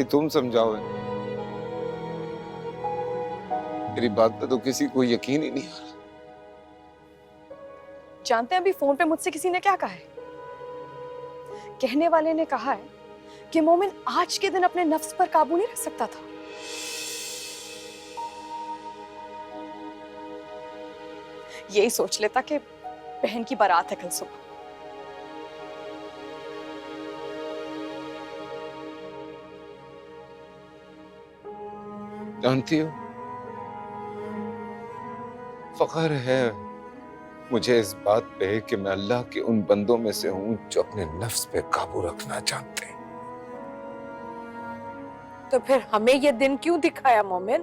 ये तुम समझाओ। मेरी बात पे तो किसी को यकीन ही नहीं आ रहा। जानते हैं अभी फोन पे मुझसे किसी ने क्या कहा है? कहने वाले ने कहा है कि मोमिन आज के दिन अपने नफ्स पर काबू नहीं रख सकता था। यही सोच लेता कि बहन की बारात है कल सुबह। जानती हो, फख्र है मुझे इस बात पे कि मैं अल्लाह के उन बंदों में से हूं जो अपने नफ्स पे काबू रखना जानते हैं। तो फिर हमें ये दिन क्यों दिखाया मोमिन?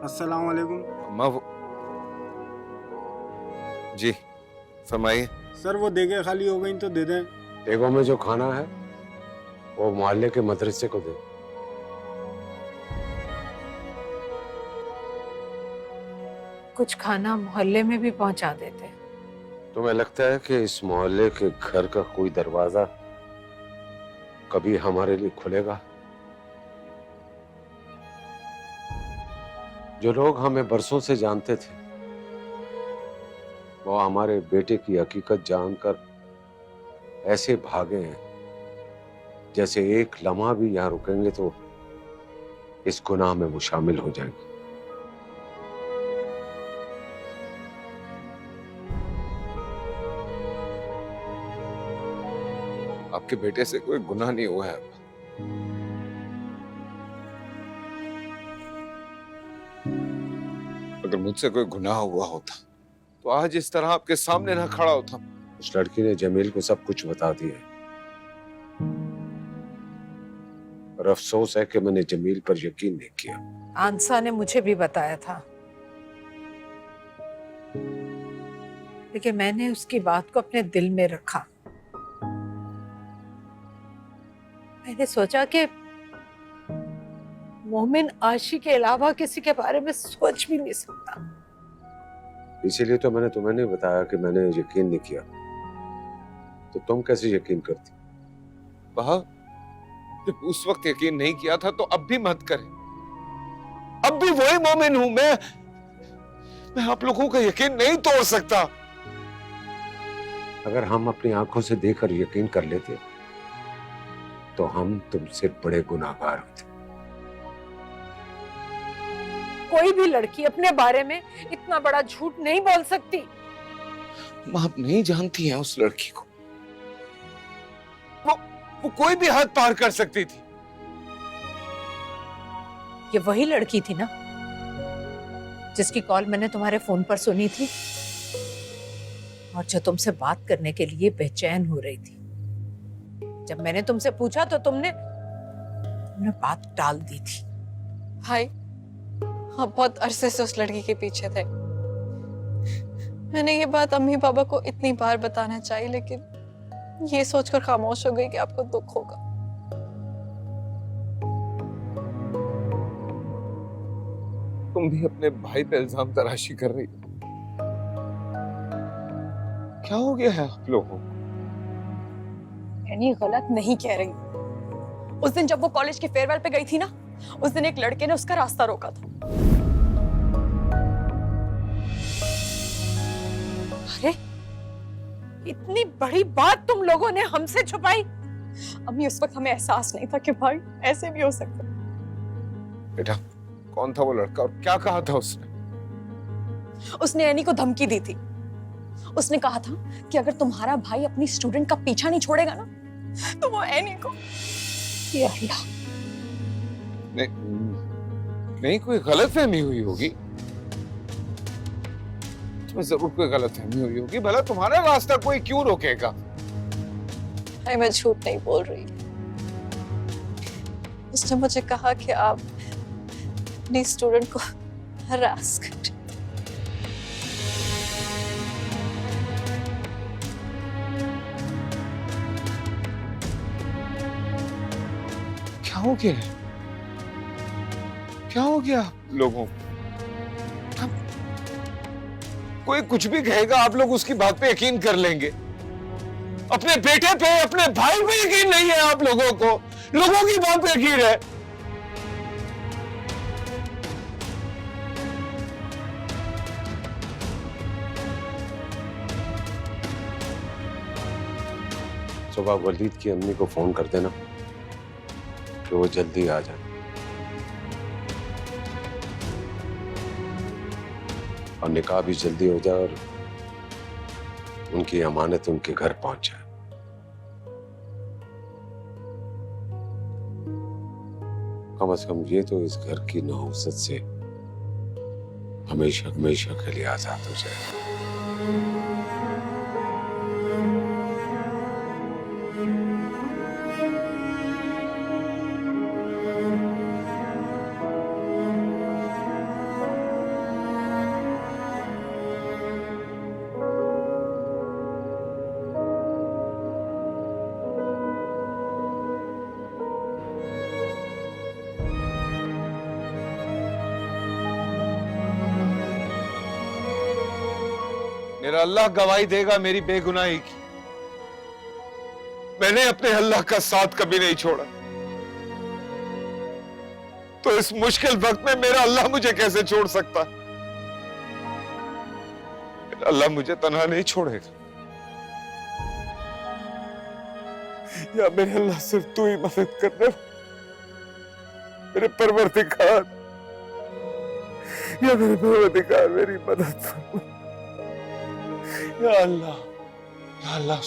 अस्सलाम वालेकुम। अम्मा वो जी फरमाइए। सर वो देगे खाली हो गई तो दे दें। देगों में जो खाना है वो मोहल्ले के मदरसे को दे। कुछ खाना मोहल्ले में भी पहुंचा देते। तुम्हें लगता है कि इस मोहल्ले के घर का कोई दरवाजा कभी हमारे लिए खुलेगा? जो लोग हमें बरसों से जानते थे वो हमारे बेटे की हकीकत जानकर ऐसे भागे हैं जैसे एक लम्हा भी यहां रुकेंगे तो इस गुनाह में वो शामिल हो जाएंगे। आपके बेटे से कोई गुनाह नहीं हुआ है। अगर मुझसे कोई गुनाह हुआ होता तो आज इस तरह आपके सामने ना खड़ा होता। उस लड़की ने जमील को सब कुछ बता दिया है और अफसोस है कि मैंने जमील पर यकीन नहीं किया। आंसा ने मुझे भी बताया था, लेकिन मैंने उसकी बात को अपने दिल में रखा। मैंने सोचा कि मोमिन आशी के अलावा किसी के बारे में सोच भी नहीं सकता। इसीलिए तो मैंने तुम्हें नहीं बताया कि मैंने यकीन नहीं किया। तो तुम कैसे यकीन करती? वहा जब उस वक्त यकीन नहीं किया था तो अब भी मत करें। अब भी वही मोमिन हूं मैं आप लोगों का यकीन नहीं तोड़ सकता। अगर हम अपनी आंखों से देखकर यकीन कर लेते तो हम तुमसे बड़े गुनाहगार होते। कोई भी लड़की अपने बारे में इतना बड़ा झूठ नहीं बोल सकती। आप नहीं जानती हैं उस लड़की को। वो कोई भी हद पार कर सकती थी। ये वही लड़की थी ना जिसकी कॉल मैंने तुम्हारे फोन पर सुनी थी और जो तुमसे बात करने के लिए बेचैन हो रही थी। जब मैंने तुमसे पूछा तो तुमने बात टाल दी थी। भाई, आप बहुत अरसे से उस लड़की के पीछे थे। मैंने ये बात अम्मी पापा को इतनी बार बताना चाहिए, लेकिन ये सोचकर खामोश हो गई कि आपको दुख होगा। तुम भी अपने भाई पे इल्जाम तराशी कर रही हो। क्या हो गया है आप लोगों को? यानी गलत नहीं कह रही। उस दिन जब वो कॉलेज के फेयरवेल पे गई थी ना, उस दिन एक लड़के ने उसका रास्ता रोका था। अरे इतनी बड़ी बात तुम लोगों ने हमसे छुपाई। अम्मी, उस वक्त हमें एहसास नहीं था कि भाई ऐसे भी हो सकता। बेटा, कौन था वो लड़का और क्या कहा था उसने? उसने एनी को धमकी दी थी। उसने कहा था कि अगर तुम्हारा भाई अपनी स्टूडेंट का पीछा नहीं छोड़ेगा ना तो वो एनी को। या अल्लाह, नहीं कोई गलतफहमी हुई होगी। तुम्हें जरूर कोई गलतफहमी हुई होगी। भला तुम्हारा रास्ता कोई क्यों रोकेगा? भाई, मैं झूठ नहीं बोल रही। उसने मुझे कहा कि आप अपनी स्टूडेंट को हरास कर। क्या हो गया? क्या हो गया आप लोगों को? कोई कुछ भी कहेगा आप लोग उसकी बात पे यकीन कर लेंगे। अपने बेटे पे, अपने भाई पे यकीन नहीं है आप लोगों को। लोगों की बात पे यकीन है। सुबह वलीद की अम्मी को फोन कर देना कि वो जल्दी आ जाए और निकाह भी जल्दी हो जाए और उनकी अमानत उनके घर पहुंच जाए। कम से कम ये तो इस घर की नहुसत से हमेशा हमेशा के लिए आजाद हो जाए। मेरा अल्लाह गवाही देगा मेरी बेगुनाही की। मैंने अपने अल्लाह का साथ कभी नहीं छोड़ा, तो इस मुश्किल वक्त में मेरा अल्लाह मुझे कैसे छोड़ सकता? मेरा अल्लाह मुझे तन्हा नहीं छोड़ेगा। या मेरे अल्लाह सिर्फ तू ही मदद करना, मेरे परवरदिगार, या मेरे परवरदिगार मेरी मदद फरमा। या अल्लाह, या अल्लाह